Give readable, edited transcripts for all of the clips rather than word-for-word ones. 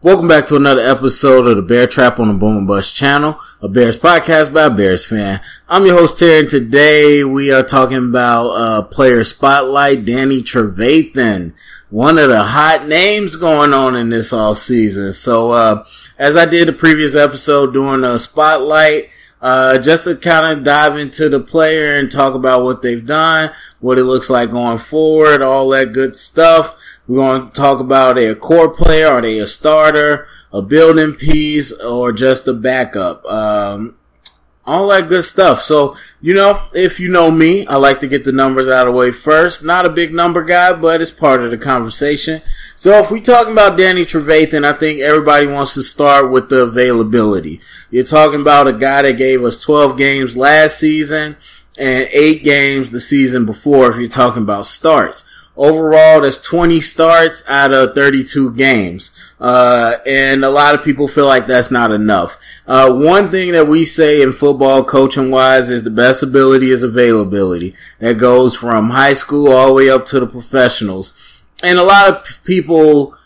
Welcome back to another episode of the Bear Trap on the Boom and Bust channel, a Bears podcast by a Bears fan. I'm your host, Terry, and today we are talking about player spotlight, Danny Trevathan, one of the hot names going on in this off season. So, as I did the previous episode doing a spotlight, just to kind of dive into the player and talk about what they've done, what it looks like going forward, all that good stuff. We're going to talk about, are they a core player? Are they a starter, a building piece, or just a backup? All that good stuff. So, if you know me, I like to get the numbers out of the way first. Not a big number guy, but it's part of the conversation. So if we're talking about Danny Trevathan, I think everybody wants to start with the availability. You're talking about a guy that gave us 12 games last season and 8 games the season before if you're talking about starts. Overall, that's 20 starts out of 32 games. And a lot of people feel like that's not enough. One thing that we say in football coaching wise is the best ability is availability. That goes from high school all the way up to the professionals. And a lot of people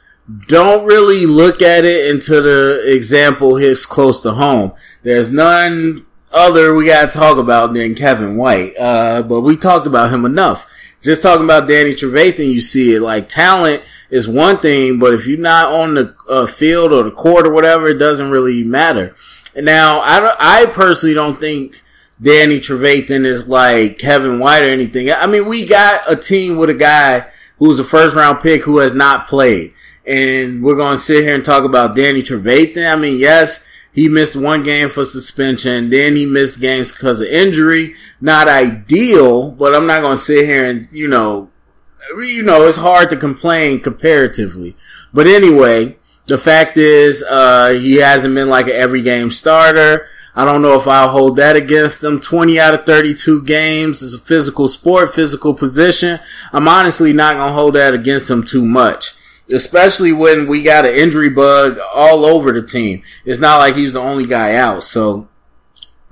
don't really look at it until the example hits close to home. There's none other we gotta talk about than Kevin White. But we talked about him enough. Just talking about Danny Trevathan, you see it. Like, talent is one thing, but if you're not on the field or the court or whatever, it doesn't really matter. And now, I personally don't think Danny Trevathan is like Kevin White or anything. I mean, we got a team with a guy who's a first-round pick who has not played. And we're going to sit here and talk about Danny Trevathan. I mean, yes, he missed one game for suspension. Then he missed games because of injury. Not ideal, but I'm not going to sit here and, it's hard to complain comparatively. But anyway, the fact is, he hasn't been like an every game starter. I don't know if I'll hold that against him. 20 out of 32 games is a physical sport, physical position. I'm honestly not going to hold that against him too much. Especially when we got an injury bug all over the team. It's not like he's the only guy out. So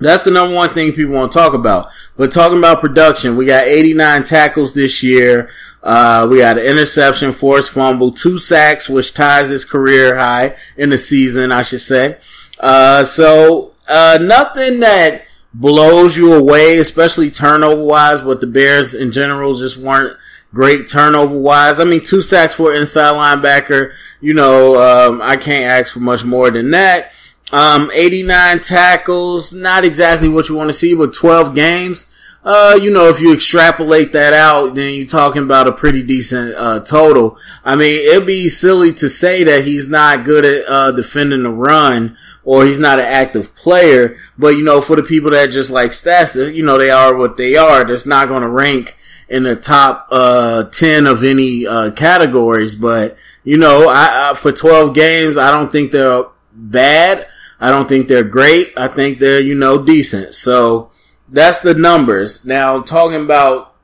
that's the number one thing people want to talk about. But talking about production, we got 89 tackles this year. We got an interception, forced fumble, 2 sacks, which ties his career high in the season, I should say. So nothing that blows you away, especially turnover wise, but the Bears in general just weren't great turnover wise. I mean, 2 sacks for an inside linebacker. I can't ask for much more than that. 89 tackles, not exactly what you want to see, but 12 games. If you extrapolate that out, then you're talking about a pretty decent, total. I mean, it'd be silly to say that he's not good at, defending the run or he's not an active player. But, for the people that just like stats, they are what they are. That's not going to rank in the top 10 of any categories, but I for 12 games, I don't think they're bad. I don't think they're great. I think they're decent. So that's the numbers. Now talking about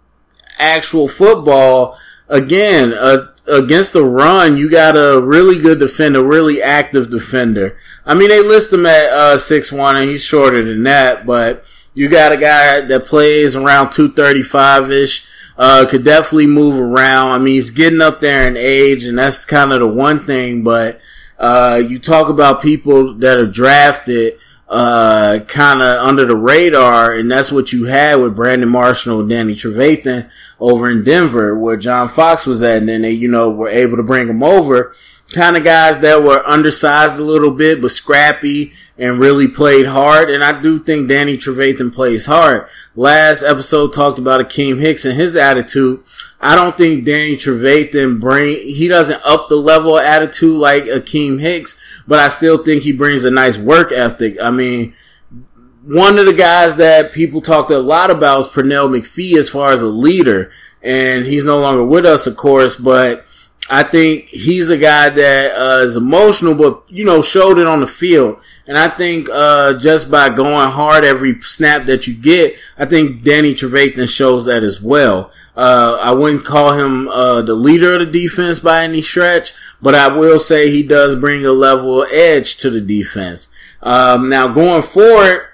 actual football, again, against the run, you got a really good defender, really active defender. I mean, they list him at 6'1", and he's shorter than that, but you got a guy that plays around 235-ish. Could definitely move around. I mean, he's getting up there in age, and that's kind of the one thing, but, you talk about people that are drafted, kind of under the radar, and that's what you had with Brandon Marshall and Danny Trevathan over in Denver, where John Fox was at, and then they, were able to bring him over. Kind of guys that were undersized a little bit, but scrappy and really played hard. And I do think Danny Trevathan plays hard. Last episode talked about Akeem Hicks and his attitude. I don't think Danny Trevathan he doesn't up the level of attitude like Akeem Hicks, but I still think he brings a nice work ethic. I mean, one of the guys that people talked a lot about is Pernell McPhee as far as a leader. And he's no longer with us, of course, but I think he's a guy that is emotional, but, showed it on the field. And I think just by going hard every snap that you get, I think Danny Trevathan shows that as well. I wouldn't call him the leader of the defense by any stretch, but I will say he does bring a level of edge to the defense. Now, going forward,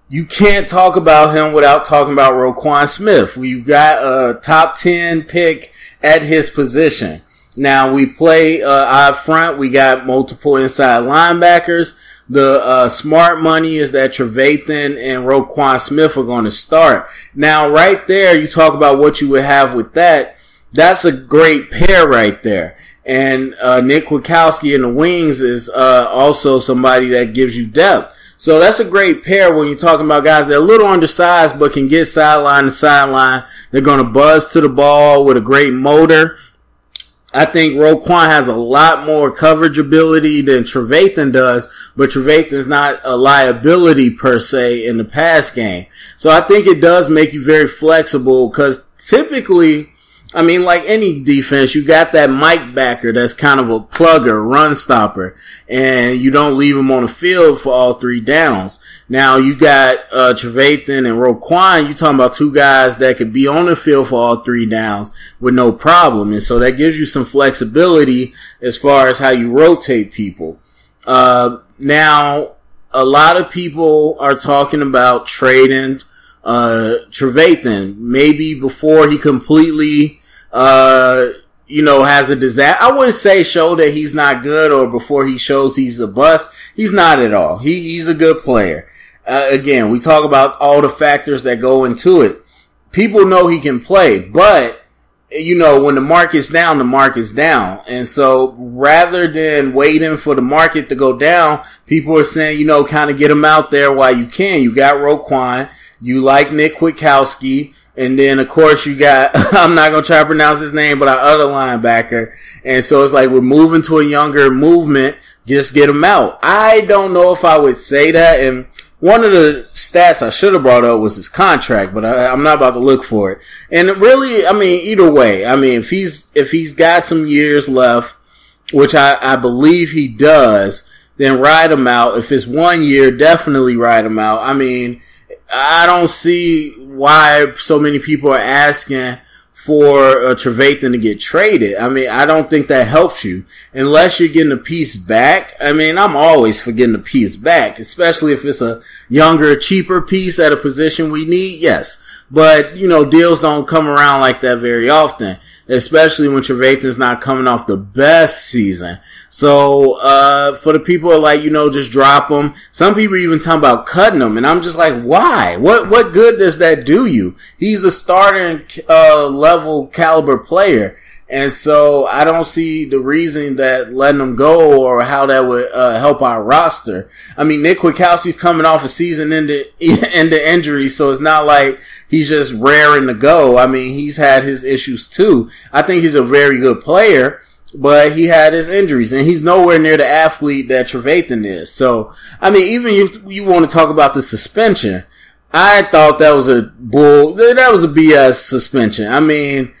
you can't talk about him without talking about Roquan Smith. We've got a top 10 pick at his position. Now we play out front. We got multiple inside linebackers. The smart money is that Trevathan and Roquan Smith are going to start. Now, right there, you talk about what you would have with that. That's a great pair right there. And Nick Kwiatkowski in the wings is also somebody that gives you depth. So that's a great pair when you're talking about guys that are a little undersized but can get sideline to sideline. They're going to buzz to the ball with a great motor. I think Roquan has a lot more coverage ability than Trevathan does, but Trevathan's not a liability per se in the pass game. So I think it does make you very flexible because typically, I mean, like any defense, you got that Mike backer that's kind of a plugger, run stopper, and you don't leave him on the field for all 3 downs. Now you got Trevathan and Roquan. You talking about 2 guys that could be on the field for all 3 downs with no problem, and so that gives you some flexibility as far as how you rotate people. Now a lot of people are talking about trading Trevathan maybe before he completely has a disaster. I wouldn't say show that he's not good or before he shows he's a bust. He's not at all. He's a good player. Again, we talk about all the factors that go into it. People know he can play, but when the market's down, the market's down. And so rather than waiting for the market to go down, people are saying, kind of get him out there while you can. You got Roquan. You like Nick Kwiatkowski. And then, of course, you got, I'm not going to try to pronounce his name, but our other linebacker. And so it's like we're moving to a younger movement. Just get him out. I don't know if I would say that. And one of the stats I should have brought up was his contract, but I'm not about to look for it. And really, I mean, either way, I mean, if he's got some years left, which I believe he does, then ride him out. If it's 1 year, definitely ride him out. I mean, I don't see why so many people are asking for Trevathan to get traded. I mean, I don't think that helps you unless you're getting a piece back. I mean, I'm always for getting a piece back, especially if it's a younger, cheaper piece at a position we need. Yes. But, deals don't come around like that very often, especially when Trevathan's not coming off the best season. So, for the people who are like, just drop him. Some people are even talking about cutting him. And I'm just like, why? What good does that do you? He's a starting, level caliber player. And so I don't see the reason that letting him go or how that would help our roster. I mean, Nick Kwiatkowski's coming off a season into injury, so it's not like he's just raring to go. I mean, he's had his issues too. I think he's a very good player, but he had his injuries, and he's nowhere near the athlete that Trevathan is. So, I mean, even if you want to talk about the suspension, I thought that was a BS suspension. I mean,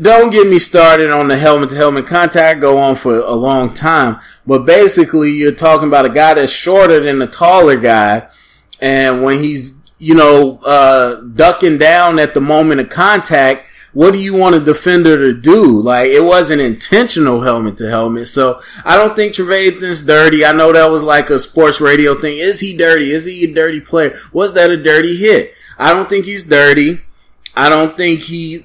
don't get me started on the helmet-to-helmet contact. Go on for a long time. But basically, you're talking about a guy that's shorter than the taller guy. And when he's, ducking down at the moment of contact, what do you want a defender to do? Like, it wasn't intentional helmet-to-helmet. So, I don't think Trevathan's dirty. I know that was like a sports radio thing. Is he dirty? Is he a dirty player? Was that a dirty hit? I don't think he's dirty. I don't think he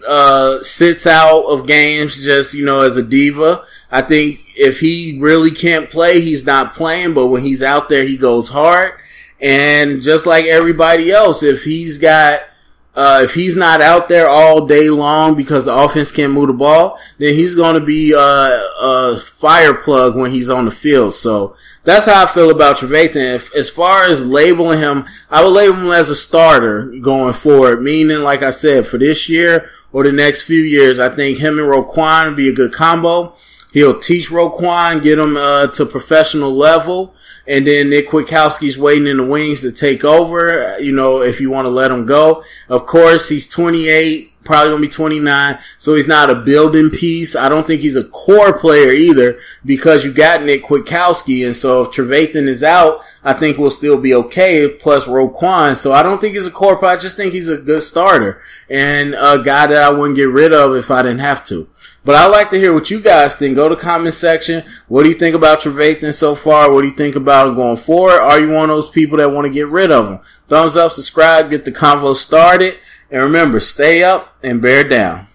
sits out of games just, as a diva. I think if he really can't play, he's not playing. But when he's out there, he goes hard. And just like everybody else, if he's not out there all day long because the offense can't move the ball, then he's going to be a fire plug when he's on the field. So that's how I feel about Trevathan. As far as labeling him, I would label him as a starter going forward, meaning, like I said, for this year or the next few years, I think him and Roquan would be a good combo. He'll teach Roquan, get him to professional level, and then Nick Kwiatkowski's waiting in the wings to take over, if you want to let him go. Of course, he's 28. Probably going to be 29, so he's not a building piece. I don't think he's a core player either because you got Nick Kwiatkowski, and so if Trevathan is out, I think we'll still be okay, plus Roquan. So I don't think he's a core player. I just think he's a good starter and a guy that I wouldn't get rid of if I didn't have to. But I'd like to hear what you guys think. Go to the comment section. What do you think about Trevathan so far? What do you think about him going forward? Are you one of those people that want to get rid of him? Thumbs up, subscribe, get the convo started. And remember, stay up and bear down.